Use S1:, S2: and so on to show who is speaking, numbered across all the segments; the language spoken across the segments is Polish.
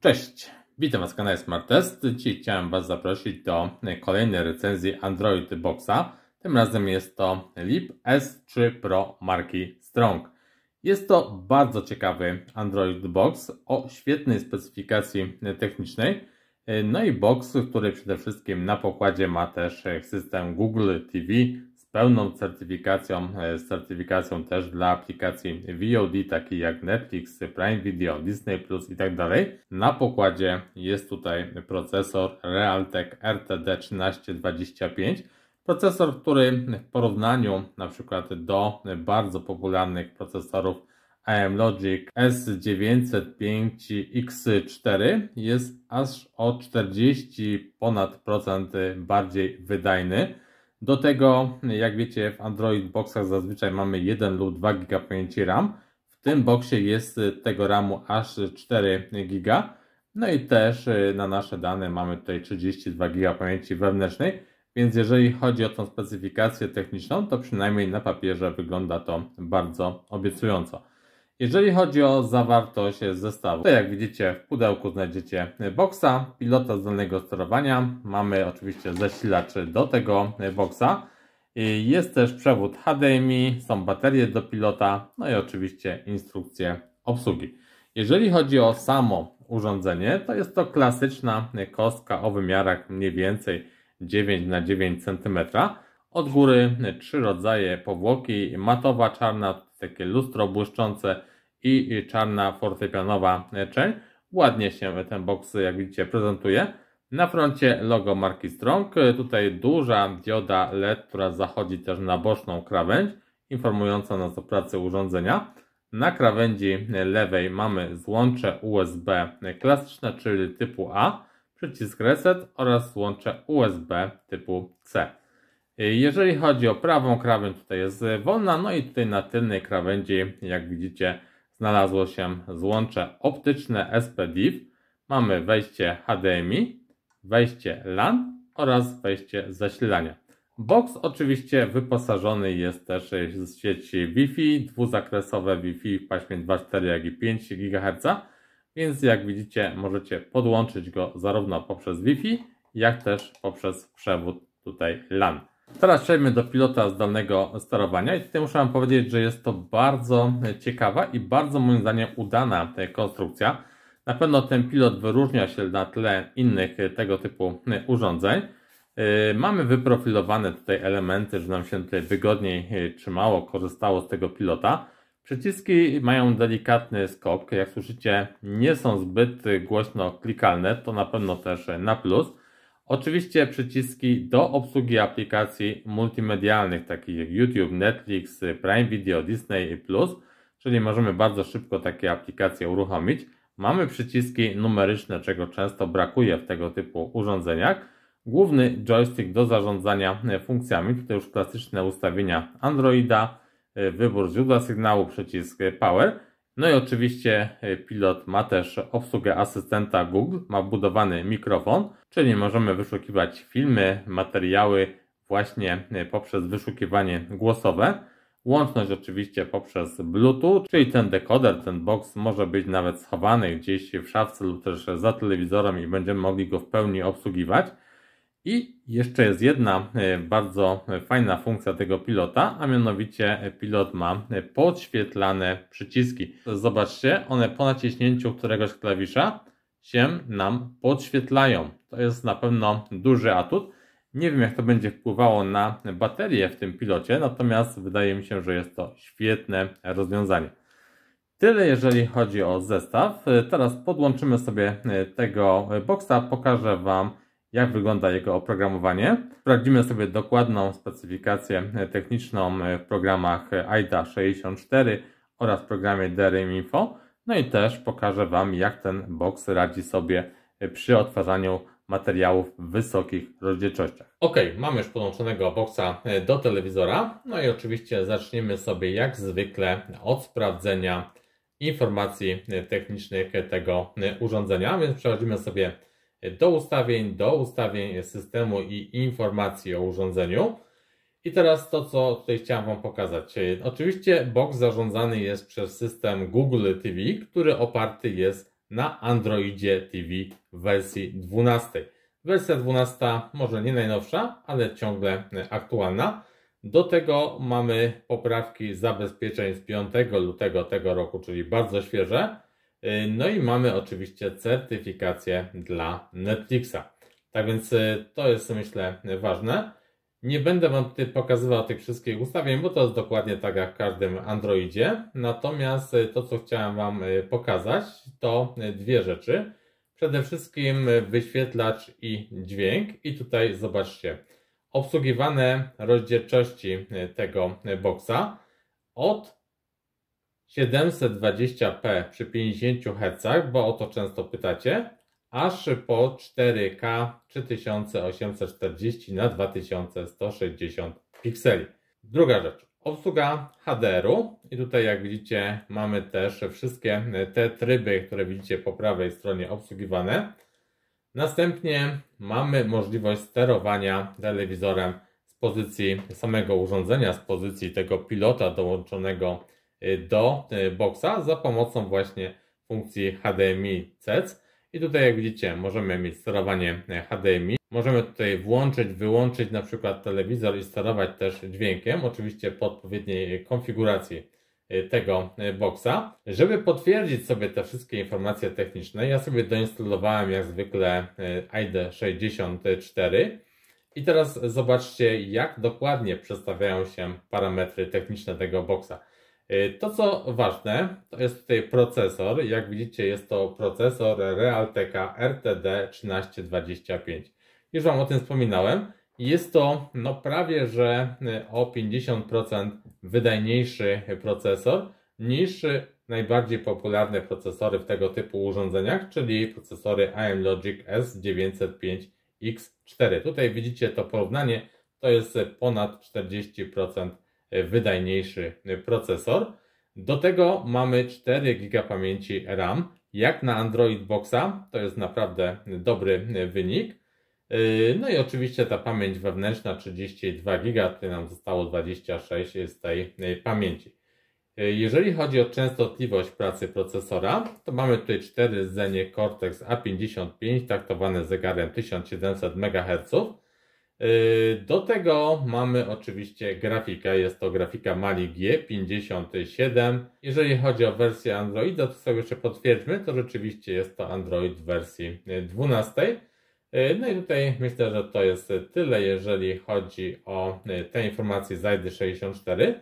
S1: Cześć, witam Was w kanale Smart Test. Dzisiaj chciałem Was zaprosić do kolejnej recenzji Android Boxa. Tym razem jest to Leap S3 Pro marki Strong. Jest to bardzo ciekawy Android Box o świetnej specyfikacji technicznej. No i box, który przede wszystkim na pokładzie ma też system Google TV z pełną certyfikacją też dla aplikacji VOD, takich jak Netflix, Prime Video, Disney Plus i tak dalej. Na pokładzie jest tutaj procesor Realtek RTD1325. Procesor, który w porównaniu na przykład do bardzo popularnych procesorów AM Logic S905X4 jest aż o 40 ponad procent bardziej wydajny. Do tego, jak wiecie, w Android Boxach zazwyczaj mamy 1 lub 2 GB pamięci RAM. W tym boxie jest tego RAMu aż 4 GB. No i też na nasze dane mamy tutaj 32 GB pamięci wewnętrznej. Więc jeżeli chodzi o tą specyfikację techniczną, to przynajmniej na papierze wygląda to bardzo obiecująco. Jeżeli chodzi o zawartość zestawu, to jak widzicie w pudełku znajdziecie boxa, pilota zdalnego sterowania, mamy oczywiście zasilacz do tego boxa, jest też przewód HDMI, są baterie do pilota, no i oczywiście instrukcje obsługi. Jeżeli chodzi o samo urządzenie, to jest to klasyczna kostka o wymiarach mniej więcej 9 na 9 cm. Od góry 3 rodzaje powłoki, matowa czarna, takie lustro błyszczące i czarna fortepianowa część. Ładnie się ten box, jak widzicie, prezentuje. Na froncie logo marki Strong. Tutaj duża dioda LED, która zachodzi też na boczną krawędź, informująca nas o pracy urządzenia. Na krawędzi lewej mamy złącze USB klasyczne, czyli typu A, przycisk reset oraz złącze USB typu C. Jeżeli chodzi o prawą krawędź, tutaj jest wolna, no i tutaj na tylnej krawędzi, jak widzicie, znalazło się złącze optyczne SP-DIF. Mamy wejście HDMI, wejście LAN oraz wejście zasilania. Box oczywiście wyposażony jest też w sieci Wi-Fi, dwuzakresowe Wi-Fi w paśmie 2,4 jak i 5 GHz, więc jak widzicie możecie podłączyć go zarówno poprzez Wi-Fi, jak też poprzez przewód tutaj LAN. Teraz przejdźmy do pilota zdalnego sterowania i tutaj muszę Wam powiedzieć, że jest to bardzo ciekawa i bardzo moim zdaniem udana konstrukcja. Na pewno ten pilot wyróżnia się na tle innych tego typu urządzeń. Mamy wyprofilowane tutaj elementy, że nam się tutaj wygodniej trzymało, korzystało z tego pilota. Przyciski mają delikatny skok, jak słyszycie nie są zbyt głośno klikalne, to na pewno też na plus. Oczywiście przyciski do obsługi aplikacji multimedialnych, takich jak YouTube, Netflix, Prime Video, Disney Plus, czyli możemy bardzo szybko takie aplikacje uruchomić. Mamy przyciski numeryczne, czego często brakuje w tego typu urządzeniach. Główny joystick do zarządzania funkcjami, tutaj już klasyczne ustawienia Androida, wybór źródła sygnału, przycisk Power. No i oczywiście pilot ma też obsługę asystenta Google, ma wbudowany mikrofon, czyli możemy wyszukiwać filmy, materiały właśnie poprzez wyszukiwanie głosowe. Łączność oczywiście poprzez Bluetooth, czyli ten dekoder, ten box może być nawet schowany gdzieś w szafce lub też za telewizorem i będziemy mogli go w pełni obsługiwać. I jeszcze jest jedna bardzo fajna funkcja tego pilota, a mianowicie pilot ma podświetlane przyciski. Zobaczcie, one po naciśnięciu któregoś klawisza się nam podświetlają. To jest na pewno duży atut. Nie wiem, jak to będzie wpływało na baterię w tym pilocie, natomiast wydaje mi się, że jest to świetne rozwiązanie. Tyle jeżeli chodzi o zestaw. Teraz podłączymy sobie tego boxa, pokażę Wam, jak wygląda jego oprogramowanie. Sprawdzimy sobie dokładną specyfikację techniczną w programach AIDA64 oraz w programie DRM Info. No i też pokażę Wam, jak ten box radzi sobie przy odtwarzaniu materiałów w wysokich rozdzielczościach. Ok, mamy już podłączonego boxa do telewizora. No i oczywiście zaczniemy sobie jak zwykle od sprawdzenia informacji technicznych tego urządzenia, więc przechodzimy sobie do ustawień systemu i informacji o urządzeniu. I teraz to, co tutaj chciałem Wam pokazać. Oczywiście box zarządzany jest przez system Google TV, który oparty jest na Androidzie TV w wersji 12. Wersja 12 może nie najnowsza, ale ciągle aktualna. Do tego mamy poprawki zabezpieczeń z 5 lutego tego roku, czyli bardzo świeże. No i mamy oczywiście certyfikację dla Netflixa. Tak więc to jest, myślę, ważne. Nie będę Wam tutaj pokazywał tych wszystkich ustawień, bo to jest dokładnie tak jak w każdym Androidzie. Natomiast to, co chciałem Wam pokazać, to dwie rzeczy. Przede wszystkim wyświetlacz i dźwięk. I tutaj zobaczcie, obsługiwane rozdzielczości tego boxa od 720p przy 50 Hz, bo o to często pytacie, aż po 4K 3840 na 2160 pikseli. Druga rzecz, obsługa HDR-u i tutaj jak widzicie mamy też wszystkie te tryby, które widzicie po prawej stronie obsługiwane. Następnie mamy możliwość sterowania telewizorem z pozycji samego urządzenia, z pozycji tego pilota dołączonego do boxa za pomocą właśnie funkcji HDMI CEC. I tutaj jak widzicie możemy mieć sterowanie HDMI. Możemy tutaj włączyć, wyłączyć na przykład telewizor i sterować też dźwiękiem, oczywiście po odpowiedniej konfiguracji tego boxa. Żeby potwierdzić sobie te wszystkie informacje techniczne, ja sobie doinstalowałem jak zwykle ID64 i teraz zobaczcie, jak dokładnie przedstawiają się parametry techniczne tego boxa. To co ważne, to jest tutaj procesor. Jak widzicie jest to procesor Realtek RTD 1325. Już Wam o tym wspominałem. Jest to prawie że o 50% wydajniejszy procesor niż najbardziej popularne procesory w tego typu urządzeniach, czyli procesory AM Logic S905X4. Tutaj widzicie to porównanie, to jest ponad 40% wydajniejszy procesor. Do tego mamy 4 GB pamięci RAM. Jak na Android Boxa to jest naprawdę dobry wynik. No i oczywiście ta pamięć wewnętrzna 32 GB, tutaj nam zostało 26 z tej pamięci. Jeżeli chodzi o częstotliwość pracy procesora, to mamy tutaj 4 rdzenie Cortex A55 taktowane zegarem 1700 MHz. Do tego mamy oczywiście grafikę, jest to grafika Mali G57. Jeżeli chodzi o wersję Androida, to sobie jeszcze potwierdźmy, to rzeczywiście jest to Android w wersji 12. No i tutaj myślę, że to jest tyle, jeżeli chodzi o te informacje z ID64.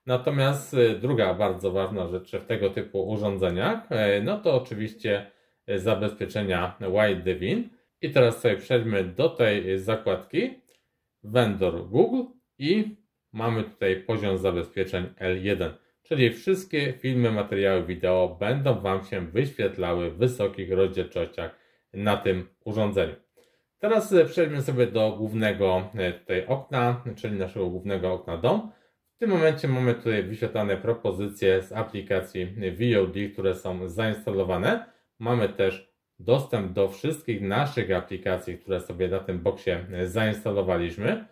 S1: Natomiast druga bardzo ważna rzecz w tego typu urządzeniach, no to oczywiście zabezpieczenia White Devin. I teraz sobie przejdźmy do tej zakładki Vendor Google i mamy tutaj poziom zabezpieczeń L1. Czyli wszystkie filmy, materiały wideo będą Wam się wyświetlały w wysokich rozdzielczościach na tym urządzeniu. Teraz przejdźmy sobie do głównego tutaj okna, czyli naszego głównego okna DOM. W tym momencie mamy tutaj wyświetlane propozycje z aplikacji VOD, które są zainstalowane. Mamy też dostęp do wszystkich naszych aplikacji, które sobie na tym boxie zainstalowaliśmy.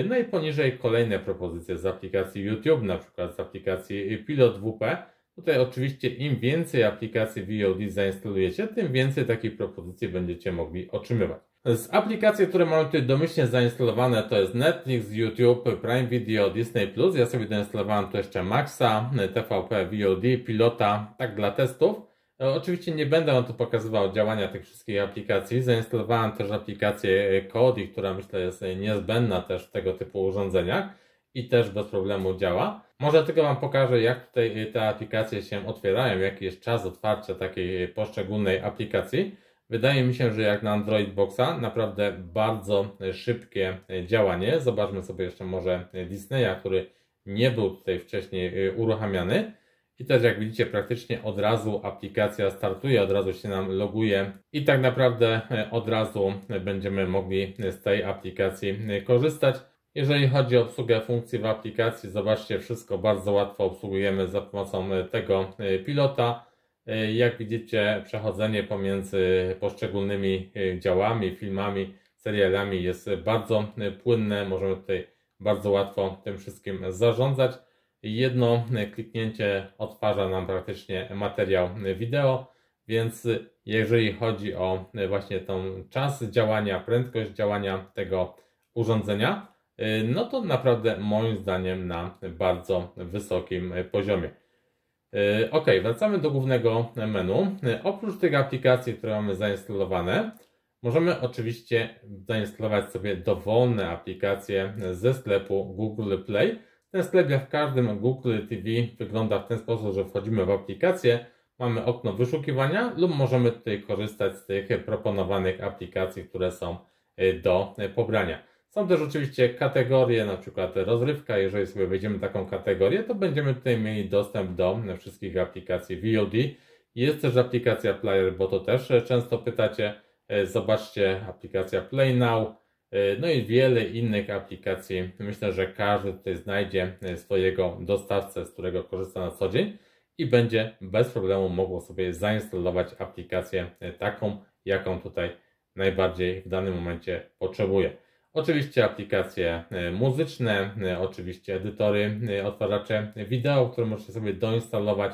S1: No i poniżej kolejne propozycje z aplikacji YouTube, na przykład z aplikacji Pilot WP. Tutaj oczywiście im więcej aplikacji VOD zainstalujecie, tym więcej takich propozycji będziecie mogli otrzymywać. Z aplikacji, które mamy tutaj domyślnie zainstalowane, to jest Netflix, YouTube, Prime Video, Disney+. Ja sobie doinstalowałem tu jeszcze Maxa, TVP, VOD, Pilota, tak dla testów. Oczywiście nie będę Wam tu pokazywał działania tych wszystkich aplikacji. Zainstalowałem też aplikację Kodi, która myślę jest niezbędna też w tego typu urządzeniach i też bez problemu działa. Może tylko Wam pokażę, jak tutaj te aplikacje się otwierają, jaki jest czas otwarcia takiej poszczególnej aplikacji. Wydaje mi się, że jak na Android Boxa naprawdę bardzo szybkie działanie. Zobaczmy sobie jeszcze może Disneya, który nie był tutaj wcześniej uruchamiany. I też jak widzicie praktycznie od razu aplikacja startuje, od razu się nam loguje i tak naprawdę od razu będziemy mogli z tej aplikacji korzystać. Jeżeli chodzi o obsługę funkcji w aplikacji, zobaczcie, wszystko bardzo łatwo obsługujemy za pomocą tego pilota. Jak widzicie, przechodzenie pomiędzy poszczególnymi działami, filmami, serialami jest bardzo płynne. Możemy tutaj bardzo łatwo tym wszystkim zarządzać. Jedno kliknięcie odtwarza nam praktycznie materiał wideo, Więc jeżeli chodzi o właśnie tą czas działania, prędkość działania tego urządzenia, no to naprawdę moim zdaniem na bardzo wysokim poziomie. Ok, wracamy do głównego menu. Oprócz tych aplikacji, które mamy zainstalowane, możemy oczywiście zainstalować sobie dowolne aplikacje ze sklepu Google Play. Ten sklep, jak w każdym Google TV, wygląda w ten sposób, że wchodzimy w aplikację, mamy okno wyszukiwania lub możemy tutaj korzystać z tych proponowanych aplikacji, które są do pobrania. Są też oczywiście kategorie, na przykład rozrywka. Jeżeli sobie wejdziemy taką kategorię, to będziemy tutaj mieli dostęp do wszystkich aplikacji VOD. Jest też aplikacja Player, bo to też często pytacie. Zobaczcie aplikacja Play Now, no i wiele innych aplikacji. Myślę, że każdy tutaj znajdzie swojego dostawcę, z którego korzysta na co dzień i będzie bez problemu mogło sobie zainstalować aplikację taką, jaką tutaj najbardziej w danym momencie potrzebuje. Oczywiście aplikacje muzyczne, oczywiście edytory, odtwarzacze wideo, które możecie sobie doinstalować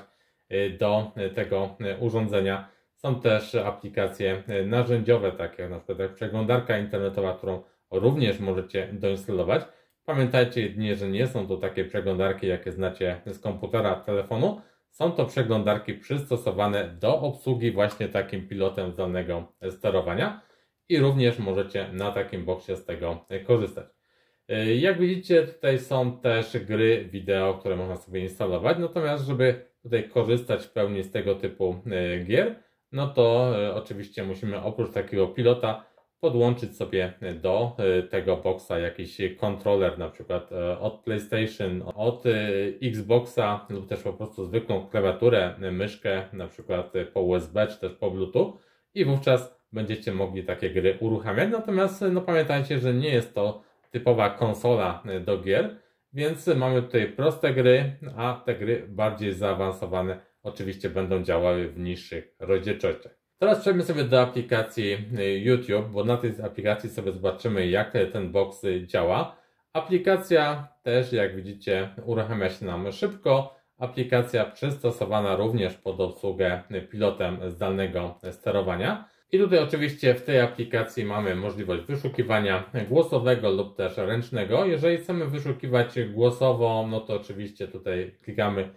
S1: do tego urządzenia. Są też aplikacje narzędziowe, takie jak na przykład jak przeglądarka internetowa, którą również możecie doinstalować. Pamiętajcie jedynie, że nie są to takie przeglądarki, jakie znacie z komputera, telefonu. Są to przeglądarki przystosowane do obsługi właśnie takim pilotem zdalnego sterowania i również możecie na takim boksie z tego korzystać. Jak widzicie, tutaj są też gry wideo, które można sobie instalować, natomiast żeby tutaj korzystać w pełni z tego typu gier, no to oczywiście musimy oprócz takiego pilota podłączyć sobie do tego boxa jakiś kontroler, na przykład od PlayStation, od Xboxa lub też po prostu zwykłą klawiaturę, myszkę, na przykład po USB czy też po Bluetooth i wówczas będziecie mogli takie gry uruchamiać. Natomiast no pamiętajcie, że nie jest to typowa konsola do gier, więc mamy tutaj proste gry, a te gry bardziej zaawansowane oczywiście będą działały w niższych rozdzielczościach. Teraz przejdźmy sobie do aplikacji YouTube, bo na tej aplikacji sobie zobaczymy, jak ten box działa. Aplikacja też, jak widzicie, uruchamia się nam szybko. Aplikacja przystosowana również pod obsługę pilotem zdalnego sterowania. I tutaj oczywiście w tej aplikacji mamy możliwość wyszukiwania głosowego lub też ręcznego. Jeżeli chcemy wyszukiwać głosowo, no to oczywiście tutaj klikamy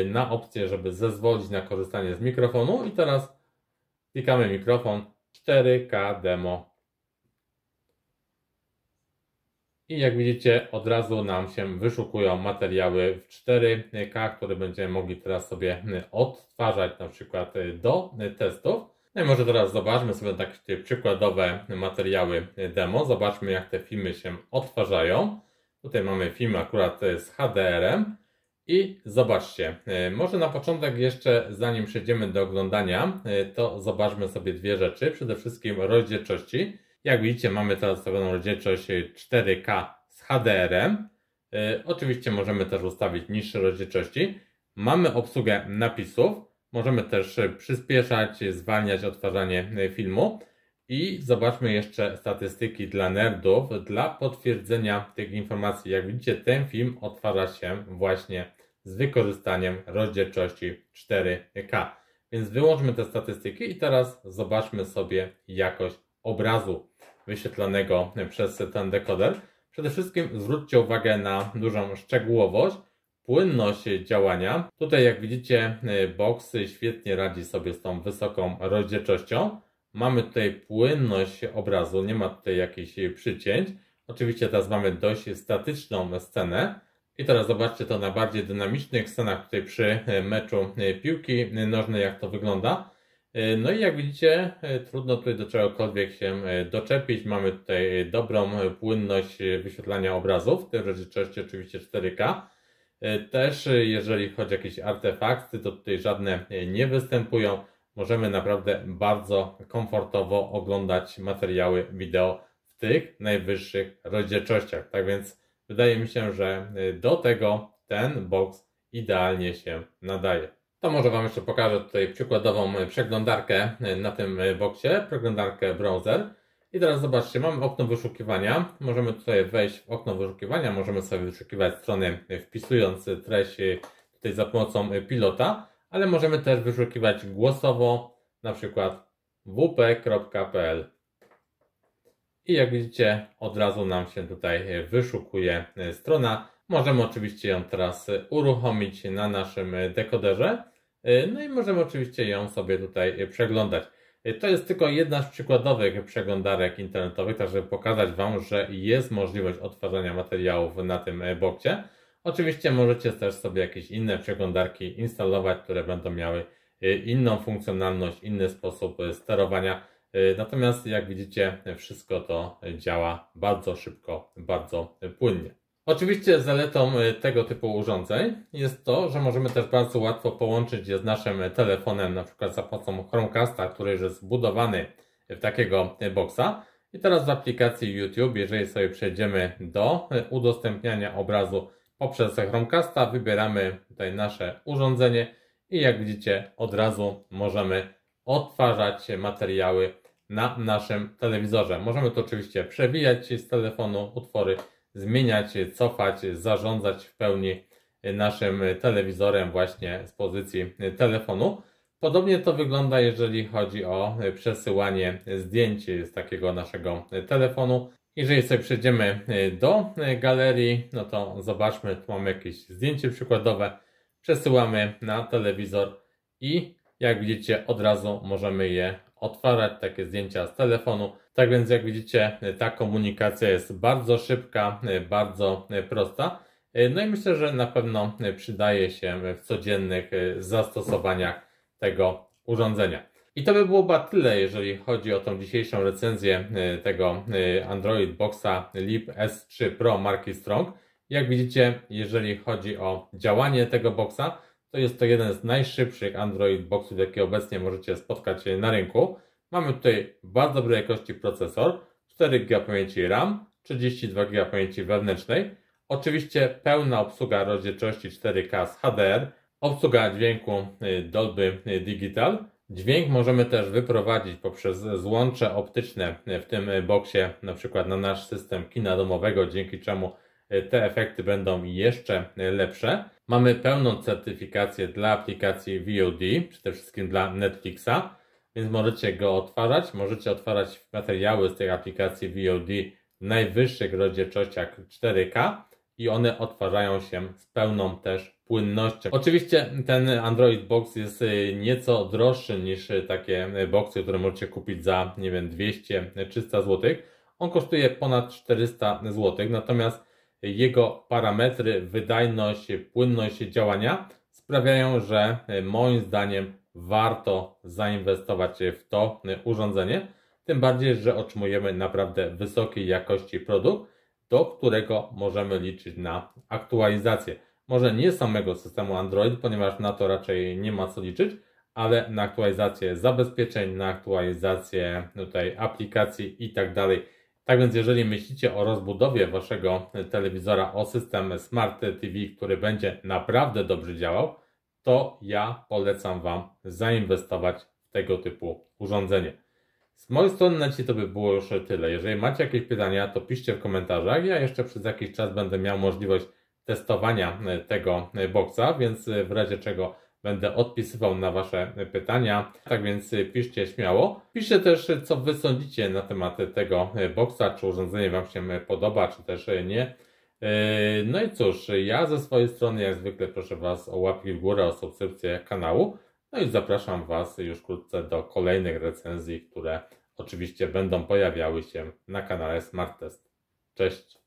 S1: na opcję, żeby zezwolić na korzystanie z mikrofonu i teraz klikamy mikrofon 4K demo. I jak widzicie, od razu nam się wyszukują materiały w 4K, które będziemy mogli teraz sobie odtwarzać na przykład do testów. No i może teraz zobaczmy sobie takie przykładowe materiały demo. Zobaczmy, jak te filmy się odtwarzają. Tutaj mamy film akurat z HDR-em. I zobaczcie, może na początek jeszcze, zanim przejdziemy do oglądania, to zobaczmy sobie dwie rzeczy. Przede wszystkim rozdzielczości. Jak widzicie, mamy teraz ustawioną rozdzielczość 4K z HDR-em. Oczywiście możemy też ustawić niższe rozdzielczości. Mamy obsługę napisów. Możemy też przyspieszać, zwalniać odtwarzanie filmu. I zobaczmy jeszcze statystyki dla nerdów, dla potwierdzenia tych informacji. Jak widzicie, ten film odtwarza się właśnie z wykorzystaniem rozdzielczości 4K. Więc wyłączmy te statystyki i teraz zobaczmy sobie jakość obrazu wyświetlanego przez ten dekoder. Przede wszystkim zwróćcie uwagę na dużą szczegółowość, płynność działania. Tutaj jak widzicie, box świetnie radzi sobie z tą wysoką rozdzielczością. Mamy tutaj płynność obrazu, nie ma tutaj jakichś przycięć. Oczywiście teraz mamy dość statyczną scenę. I teraz zobaczcie to na bardziej dynamicznych scenach tutaj przy meczu piłki nożnej, jak to wygląda. No i jak widzicie, trudno tutaj do czegokolwiek się doczepić. Mamy tutaj dobrą płynność wyświetlania obrazów, w tej rozdzielczości oczywiście 4K. Też jeżeli chodzi o jakieś artefakty, to tutaj żadne nie występują. Możemy naprawdę bardzo komfortowo oglądać materiały wideo w tych najwyższych rozdzielczościach. Tak więc wydaje mi się, że do tego ten box idealnie się nadaje. To może Wam jeszcze pokażę tutaj przykładową przeglądarkę na tym boxie, przeglądarkę browser. I teraz zobaczcie, mamy okno wyszukiwania. Możemy tutaj wejść w okno wyszukiwania, możemy sobie wyszukiwać strony wpisując treść tutaj za pomocą pilota, ale możemy też wyszukiwać głosowo na przykład wp.pl. I jak widzicie, od razu nam się tutaj wyszukuje strona. Możemy oczywiście ją teraz uruchomić na naszym dekoderze. No i możemy oczywiście ją sobie tutaj przeglądać. To jest tylko jedna z przykładowych przeglądarek internetowych, tak żeby pokazać Wam, że jest możliwość odtwarzania materiałów na tym boksie. Oczywiście możecie też sobie jakieś inne przeglądarki instalować, które będą miały inną funkcjonalność, inny sposób sterowania. Natomiast jak widzicie, wszystko to działa bardzo szybko, bardzo płynnie. Oczywiście zaletą tego typu urządzeń jest to, że możemy też bardzo łatwo połączyć je z naszym telefonem, na przykład za pomocą Chromecasta, który już jest wbudowany w takiego boxa. I teraz w aplikacji YouTube, jeżeli sobie przejdziemy do udostępniania obrazu poprzez Chromecasta, wybieramy tutaj nasze urządzenie i jak widzicie, od razu możemy odtwarzać materiały na naszym telewizorze. Możemy to oczywiście przewijać z telefonu utwory, zmieniać, cofać, zarządzać w pełni naszym telewizorem właśnie z pozycji telefonu. Podobnie to wygląda, jeżeli chodzi o przesyłanie zdjęć z takiego naszego telefonu. Jeżeli sobie przejdziemy do galerii, no to zobaczmy, tu mamy jakieś zdjęcie przykładowe, przesyłamy na telewizor i jak widzicie, od razu możemy je odtwarzać, takie zdjęcia z telefonu. Tak więc jak widzicie, ta komunikacja jest bardzo szybka, bardzo prosta. No i myślę, że na pewno przydaje się w codziennych zastosowaniach tego urządzenia. I to by było chyba tyle, jeżeli chodzi o tą dzisiejszą recenzję tego Android Boxa Leap S3 Pro marki Strong. Jak widzicie, jeżeli chodzi o działanie tego boxa, to jest to jeden z najszybszych Android Boxów, jakie obecnie możecie spotkać na rynku. Mamy tutaj bardzo dobrej jakości procesor, 4 GB pamięci RAM, 32 GB pamięci wewnętrznej. Oczywiście pełna obsługa rozdzielczości 4K z HDR, obsługa dźwięku Dolby Digital. Dźwięk możemy też wyprowadzić poprzez złącze optyczne w tym boxie, na przykład na nasz system kina domowego, dzięki czemu te efekty będą jeszcze lepsze. Mamy pełną certyfikację dla aplikacji VOD, przede wszystkim dla Netflixa, więc możecie go odtwarzać. Możecie odtwarzać materiały z tej aplikacji VOD w najwyższych rozdzielczościach 4K i one odtwarzają się z pełną też płynnością. Oczywiście ten Android Box jest nieco droższy niż takie boxy, które możecie kupić za, nie wiem, 200-300 zł. On kosztuje ponad 400 zł, natomiast jego parametry, wydajność, płynność działania sprawiają, że moim zdaniem warto zainwestować w to urządzenie. Tym bardziej, że otrzymujemy naprawdę wysokiej jakości produkt, do którego możemy liczyć na aktualizację. Może nie samego systemu Android, ponieważ na to raczej nie ma co liczyć, ale na aktualizację zabezpieczeń, na aktualizację tutaj aplikacji i tak dalej. Tak więc jeżeli myślicie o rozbudowie waszego telewizora o system Smart TV, który będzie naprawdę dobrze działał, to ja polecam Wam zainwestować w tego typu urządzenie. Z mojej strony na dzisiaj to by było już tyle. Jeżeli macie jakieś pytania, to piszcie w komentarzach. Ja jeszcze przez jakiś czas będę miał możliwość testowania tego boxa, więc w razie czego będę odpisywał na Wasze pytania. Tak więc piszcie śmiało. Piszcie też, co Wy sądzicie na temat tego boxa, czy urządzenie Wam się podoba, czy też nie. No i cóż, ja ze swojej strony jak zwykle proszę Was o łapki w górę, o subskrypcję kanału. No i zapraszam Was już wkrótce do kolejnych recenzji, które oczywiście będą pojawiały się na kanale Smart Test. Cześć!